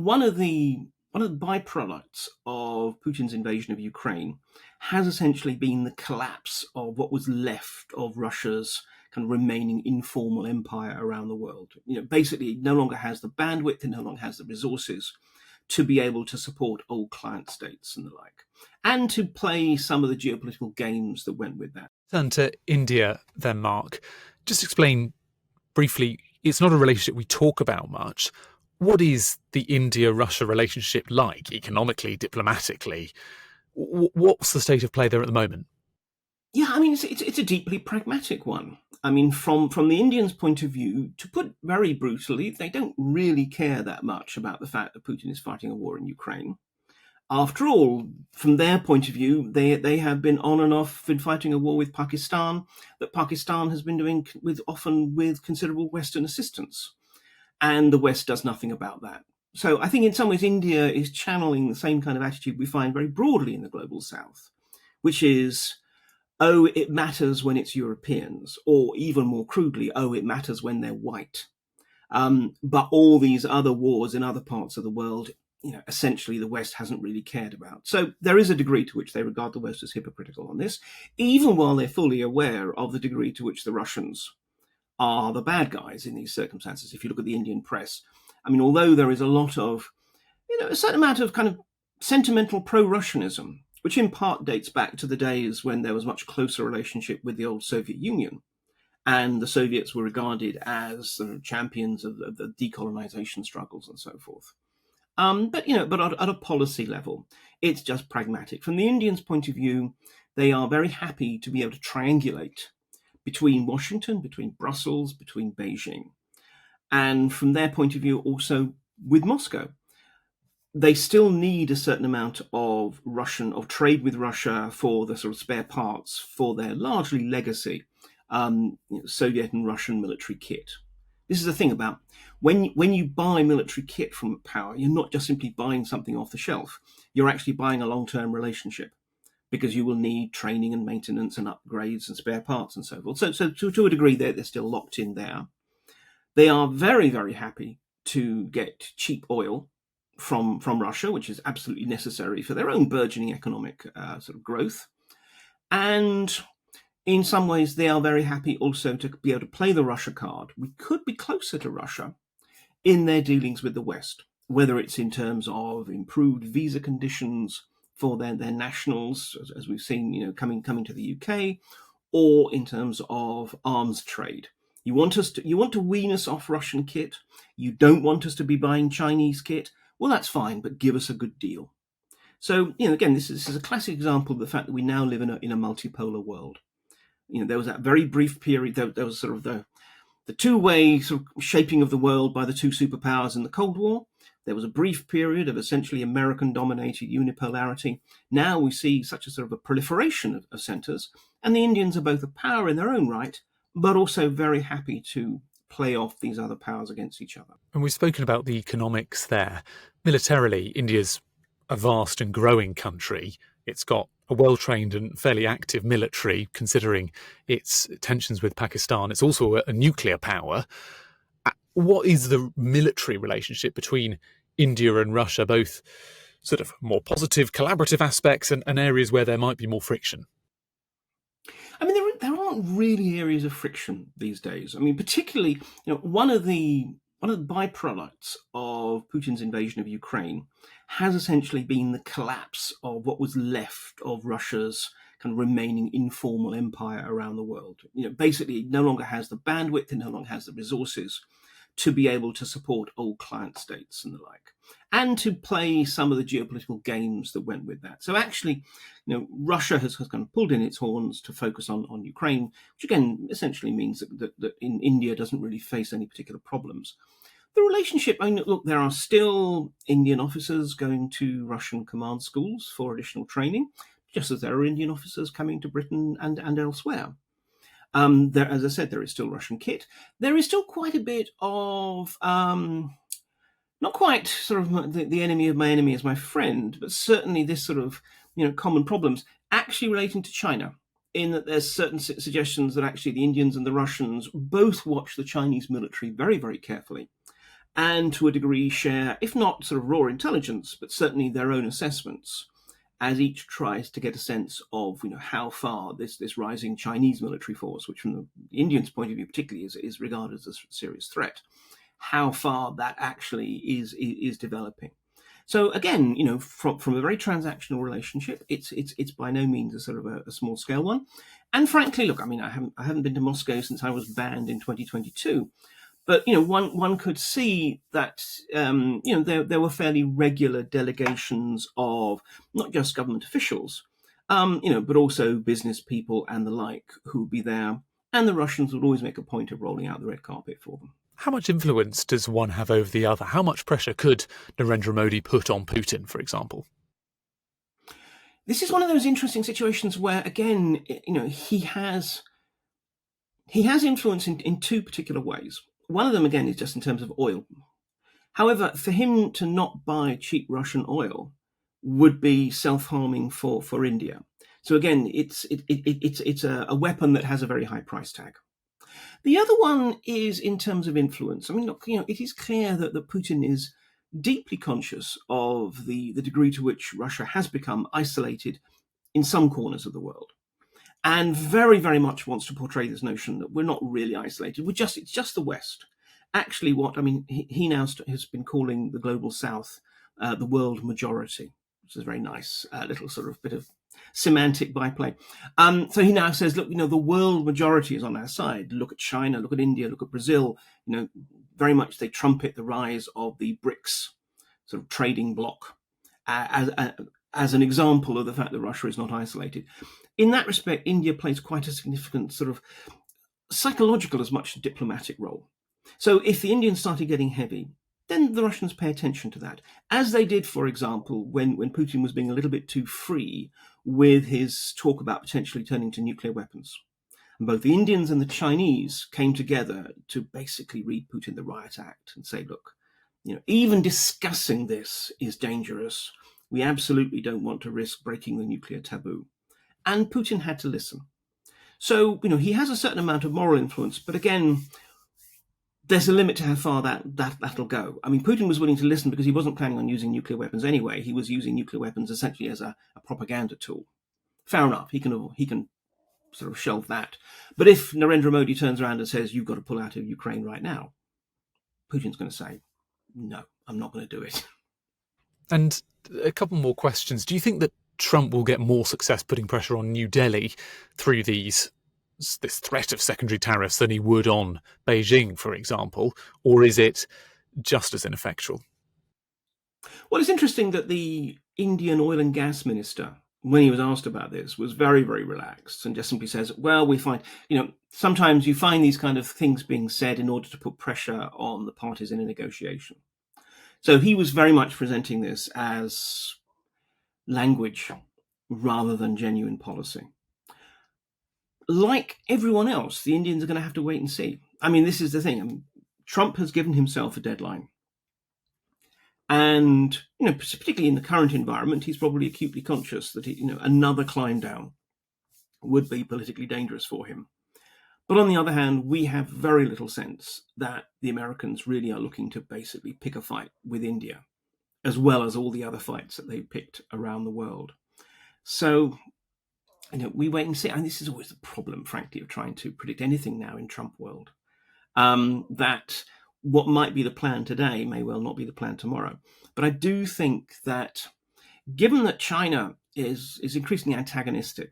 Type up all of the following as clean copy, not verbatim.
one of the byproducts of Putin's invasion of Ukraine has essentially been the collapse of what was left of Russia's kind of remaining informal empire around the world. Basically, it no longer has the bandwidth, it no longer has the resources to be able to support old client states and the like, and to play some of the geopolitical games that went with that. Turn to India then, Mark. Just explain briefly, it's not a relationship we talk about much. What is the India-Russia relationship like, economically, diplomatically? What's the state of play there at the moment? Yeah, I mean, it's a deeply pragmatic one. I mean, from the Indians' point of view, to put very brutally, they don't really care that much about the fact that Putin is fighting a war in Ukraine. After all, from their point of view, they have been on and off been fighting a war with Pakistan that Pakistan has been doing often with considerable Western assistance. And the West does nothing about that. So I think in some ways India is channeling the same kind of attitude we find very broadly in the global South, which is, oh, it matters when it's Europeans, or even more crudely, oh, it matters when they're white. But all these other wars in other parts of the world, essentially the West hasn't really cared about. So there is a degree to which they regard the West as hypocritical on this, even while they're fully aware of the degree to which the Russians are the bad guys in these circumstances. If you look at the Indian press, I mean, although there is a lot of, a certain amount of kind of sentimental pro-Russianism, which in part dates back to the days when there was much closer relationship with the old Soviet Union, and the Soviets were regarded as sort of champions of the decolonization struggles and so forth. But at a policy level, it's just pragmatic. From the Indians' point of view, they are very happy to be able to triangulate between Washington, between Brussels, between Beijing. And from their point of view, also with Moscow. They still need a certain amount of trade with Russia for the sort of spare parts for their largely legacy Soviet and Russian military kit. This is the thing about when you buy military kit from a power, you're not just simply buying something off the shelf. You're actually buying a long-term relationship, because you will need training and maintenance and upgrades and spare parts and so forth. So to a degree, they're still locked in there. They are very, very happy to get cheap oil from Russia, which is absolutely necessary for their own burgeoning economic sort of growth. And in some ways, they are very happy also to be able to play the Russia card. We could be closer to Russia in their dealings with the West, whether it's in terms of improved visa conditions for their nationals, as we've seen, coming to the UK, or in terms of arms trade. You want to wean us off Russian kit. You don't want us to be buying Chinese kit. Well, that's fine, but give us a good deal. So, again, this is a classic example of the fact that we now live in a multipolar world. There was that very brief period. There was sort of the two-way sort of shaping of the world by the two superpowers in the Cold War. There was a brief period of essentially American-dominated unipolarity. Now we see such a sort of a proliferation of centres, and the Indians are both a power in their own right, but also very happy to play off these other powers against each other. And we've spoken about the economics there. Militarily, India's a vast and growing country. It's got a well-trained and fairly active military, considering its tensions with Pakistan. It's also a nuclear power. What is the military relationship between India and Russia, both sort of more positive, collaborative aspects and areas where there might be more friction? I mean, there aren't really areas of friction these days. I mean, particularly, one of the byproducts of Putin's invasion of Ukraine has essentially been the collapse of what was left of Russia's kind of remaining informal empire around the world. Basically, it no longer has the bandwidth, it no longer has the resources to be able to support old client states and the like, and to play some of the geopolitical games that went with that. So actually, Russia has kind of pulled in its horns to focus on Ukraine, which again essentially means that in India doesn't really face any particular problems. The relationship, look, there are still Indian officers going to Russian command schools for additional training, just as there are Indian officers coming to Britain and elsewhere. As I said, there is still Russian kit. There is still quite a bit of, not quite sort of the enemy of my enemy is my friend, but certainly this sort of, common problems actually relating to China, in that there's certain suggestions that actually the Indians and the Russians both watch the Chinese military very, very carefully, and to a degree share, if not sort of raw intelligence, but certainly their own assessments, as each tries to get a sense of how far this rising Chinese military force, which from the Indians' point of view particularly is regarded as a serious threat, how far that actually is developing. So again, from a very transactional relationship, it's by no means a sort of a small scale one. And frankly, look, I haven't been to Moscow since I was banned in 2022. But one could see that there were fairly regular delegations of not just government officials, but also business people and the like who would be there, and the Russians would always make a point of rolling out the red carpet for them. How much influence does one have over the other? How much pressure could Narendra Modi put on Putin, for example? This is one of those interesting situations where, again, he has influence in two particular ways. One of them, again, is just in terms of oil. However, for him to not buy cheap Russian oil would be self-harming for India. So again, it's a weapon that has a very high price tag. The other one is in terms of influence. I mean, look, it is clear that Putin is deeply conscious of the degree to which Russia has become isolated in some corners of the world, and very, very much wants to portray this notion that we're not really isolated. It's just the West. Actually, he now has been calling the global South the world majority, which is a very nice little sort of bit of semantic byplay. So he now says, look, the world majority is on our side. Look at China, look at India, look at Brazil. Very much they trumpet the rise of the BRICS sort of trading bloc as an example of the fact that Russia is not isolated. In that respect, India plays quite a significant sort of psychological as much as diplomatic role. So if the Indians started getting heavy, then the Russians pay attention to that, as they did, for example, when Putin was being a little bit too free with his talk about potentially turning to nuclear weapons. And both the Indians and the Chinese came together to basically read Putin the Riot Act and say, look, even discussing this is dangerous. We absolutely don't want to risk breaking the nuclear taboo. And Putin had to listen. So, he has a certain amount of moral influence, but again, there's a limit to how far that'll go. I mean, Putin was willing to listen because he wasn't planning on using nuclear weapons anyway. He was using nuclear weapons essentially as a propaganda tool. Fair enough, he can sort of shelve that. But if Narendra Modi turns around and says, you've got to pull out of Ukraine right now, Putin's going to say, no, I'm not going to do it. And a couple more questions. Do you think that Trump will get more success putting pressure on New Delhi through this threat of secondary tariffs than he would on Beijing, for example, or is it just as ineffectual? Well, it's interesting that the Indian oil and gas minister, when he was asked about this, was very, very relaxed and just simply says, well, we find, sometimes you find these kind of things being said in order to put pressure on the parties in a negotiation. So he was very much presenting this as language rather than genuine policy. Like everyone else, the Indians are going to have to wait and see. I mean, this is the thing. Trump has given himself a deadline. And, particularly in the current environment, he's probably acutely conscious that, another climb down would be politically dangerous for him. But on the other hand, we have very little sense that the Americans really are looking to basically pick a fight with India, as well as all the other fights that they've picked around the world. So, we wait and see. And this is always the problem, frankly, of trying to predict anything now in Trump world. That what might be the plan today may well not be the plan tomorrow. But I do think that given that China is increasingly antagonistic,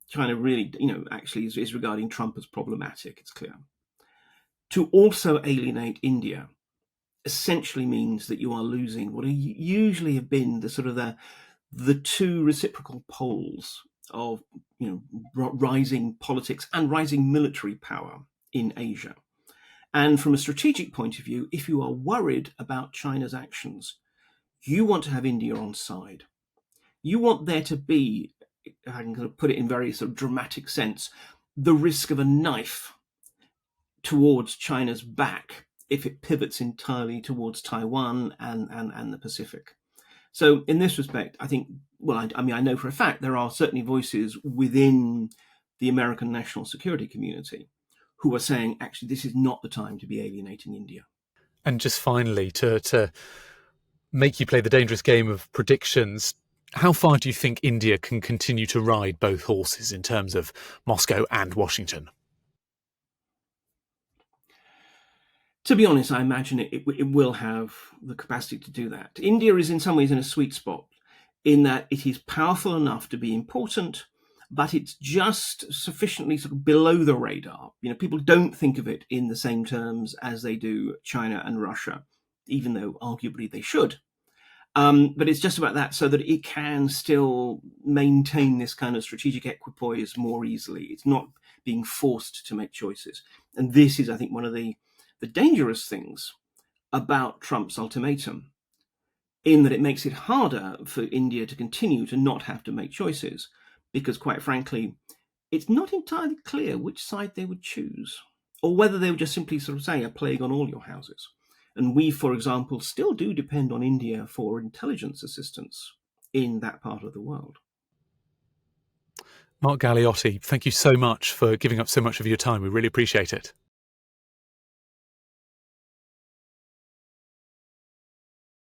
China really, actually is regarding Trump as problematic, it's clear. To also alienate India essentially means that you are losing what usually have been the sort of the two reciprocal poles of rising politics and rising military power in Asia. And from a strategic point of view, if you are worried about China's actions, you want to have India on side. You want there to be, I can put it in very sort of dramatic sense, the risk of a knife towards China's back if it pivots entirely towards Taiwan and the Pacific. So in this respect, I think, I know for a fact there are certainly voices within the American national security community who are saying, actually, this is not the time to be alienating India. And just finally, to make you play the dangerous game of predictions, how far do you think India can continue to ride both horses in terms of Moscow and Washington? To be honest, I imagine it will have the capacity to do that. India is in some ways in a sweet spot in that it is powerful enough to be important, but it's just sufficiently sort of below the radar. People don't think of it in the same terms as they do China and Russia, even though arguably they should. But it's just about that, so that it can still maintain this kind of strategic equipoise more easily. It's not being forced to make choices. And this is, I think, one of the dangerous things about Trump's ultimatum, in that it makes it harder for India to continue to not have to make choices, because quite frankly, it's not entirely clear which side they would choose, or whether they would just simply sort of say a plague on all your houses. And we, for example, still do depend on India for intelligence assistance in that part of the world. Mark Galeotti, thank you so much for giving up so much of your time. We really appreciate it.